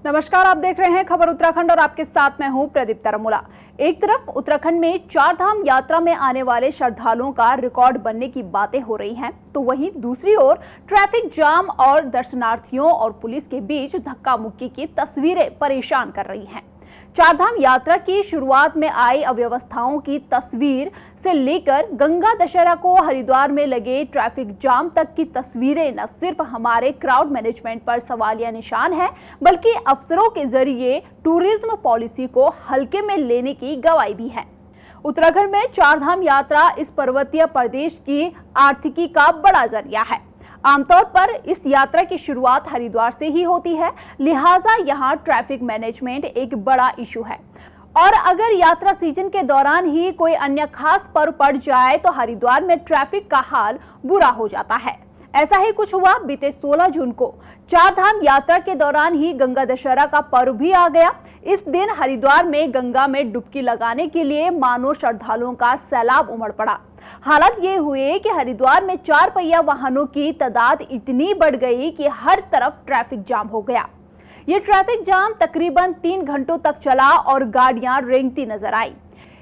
नमस्कार, आप देख रहे हैं खबर उत्तराखंड और आपके साथ मैं हूं प्रदीप तरमुला। एक तरफ उत्तराखंड में चार धाम यात्रा में आने वाले श्रद्धालुओं का रिकॉर्ड बनने की बातें हो रही हैं, तो वहीं दूसरी ओर ट्रैफिक जाम और दर्शनार्थियों और पुलिस के बीच धक्का मुक्की की तस्वीरें परेशान कर रही हैं। चारधाम यात्रा की शुरुआत में आई अव्यवस्थाओं की तस्वीर से लेकर गंगा दशहरा को हरिद्वार में लगे ट्रैफिक जाम तक की तस्वीरें न सिर्फ हमारे क्राउड मैनेजमेंट पर सवालिया निशान है, बल्कि अफसरों के जरिए टूरिज्म पॉलिसी को हल्के में लेने की गवाही भी है। उत्तराखंड में चारधाम यात्रा इस पर्वतीय प्रदेश की आर्थिकी का बड़ा जरिया है। आमतौर पर इस यात्रा की शुरुआत हरिद्वार से ही होती है, लिहाजा यहाँ ट्रैफिक मैनेजमेंट एक बड़ा इशू है। और अगर यात्रा सीजन के दौरान ही कोई अन्य खास पर्व पड़ जाए तो हरिद्वार में ट्रैफिक का हाल बुरा हो जाता है। ऐसा ही कुछ हुआ बीते 16 जून को। चारधाम यात्रा के दौरान ही गंगा दशहरा का पर्व भी आ गया। इस दिन हरिद्वार में गंगा में डुबकी लगाने के लिए मानो श्रद्धालुओं का सैलाब उमड़ पड़ा। हालात ये हुए कि हरिद्वार में 4 पहिया वाहनों की तादाद इतनी बढ़ गई कि हर तरफ ट्रैफिक जाम हो गया। ये ट्रैफिक जाम तकरीबन 3 घंटों तक चला और गाड़ियां रेंगती नजर आई।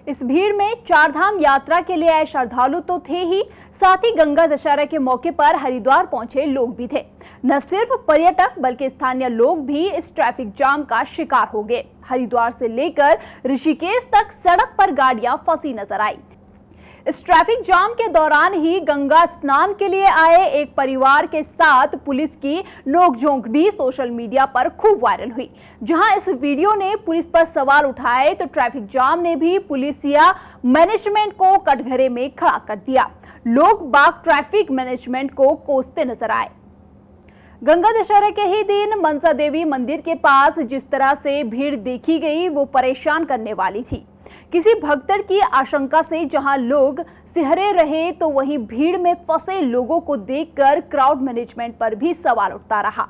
इस भीड़ में चारधाम यात्रा के लिए आए श्रद्धालु तो थे ही, साथ ही गंगा दशहरा के मौके पर हरिद्वार पहुंचे लोग भी थे। न सिर्फ पर्यटक बल्कि स्थानीय लोग भी इस ट्रैफिक जाम का शिकार हो गए। हरिद्वार से लेकर ऋषिकेश तक सड़क पर गाड़ियां फंसी नजर आई। इस ट्रैफिक जाम के दौरान ही गंगा स्नान के लिए आए एक परिवार के साथ पुलिस की नोकझोंक भी सोशल मीडिया पर खूब वायरल हुई। जहां इस वीडियो ने पुलिस पर सवाल उठाए तो ट्रैफिक जाम ने भी पुलिस या मैनेजमेंट को कटघरे में खड़ा कर दिया। लोग बाग ट्रैफिक मैनेजमेंट को कोसते नजर आए। गंगा दशहरा के ही दिन मनसा देवी मंदिर के पास जिस तरह से भीड़ देखी गई वो परेशान करने वाली थी। किसी भगदड़ की आशंका से जहां लोग सिहरे रहे तो वहीं भीड़ में फंसे लोगों को देखकर क्राउड मैनेजमेंट पर भी सवाल उठता रहा।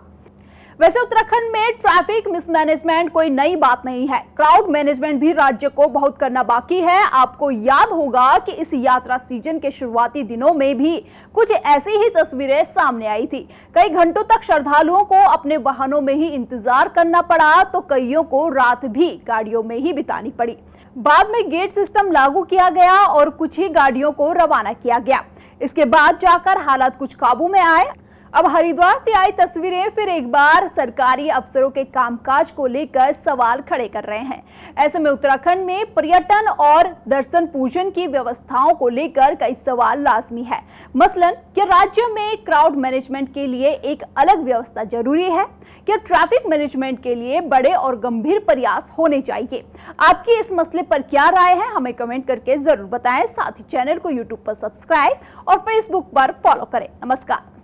वैसे उत्तराखंड में ट्रैफिक मिसमैनेजमेंट कोई नई बात नहीं है। क्राउड मैनेजमेंट भी राज्य को बहुत करना बाकी है। आपको याद होगा कि इस यात्रा सीजन के शुरुआती दिनों में भी कुछ ऐसी ही तस्वीरें सामने आई थी। कई घंटों तक श्रद्धालुओं को अपने वाहनों में ही इंतजार करना पड़ा तो कईयों को रात भी गाड़ियों में ही बितानी पड़ी। बाद में गेट सिस्टम लागू किया गया और कुछ ही गाड़ियों को रवाना किया गया। इसके बाद जाकर हालात कुछ काबू में आए। अब हरिद्वार से आई तस्वीरें फिर एक बार सरकारी अफसरों के कामकाज को लेकर सवाल खड़े कर रहे हैं। ऐसे में उत्तराखंड में पर्यटन और दर्शन पूजन की व्यवस्थाओं को लेकर कई सवाल लाजमी है। मसलन क्या राज्य में क्राउड मैनेजमेंट के लिए एक अलग व्यवस्था जरूरी है? क्या ट्रैफिक मैनेजमेंट के लिए बड़े और गंभीर प्रयास होने चाहिए? आपकी इस मसले पर क्या राय है, हमें कमेंट करके जरूर बताएं। साथ ही चैनल को यूट्यूब पर सब्सक्राइब और फेसबुक पर फॉलो करें। नमस्कार।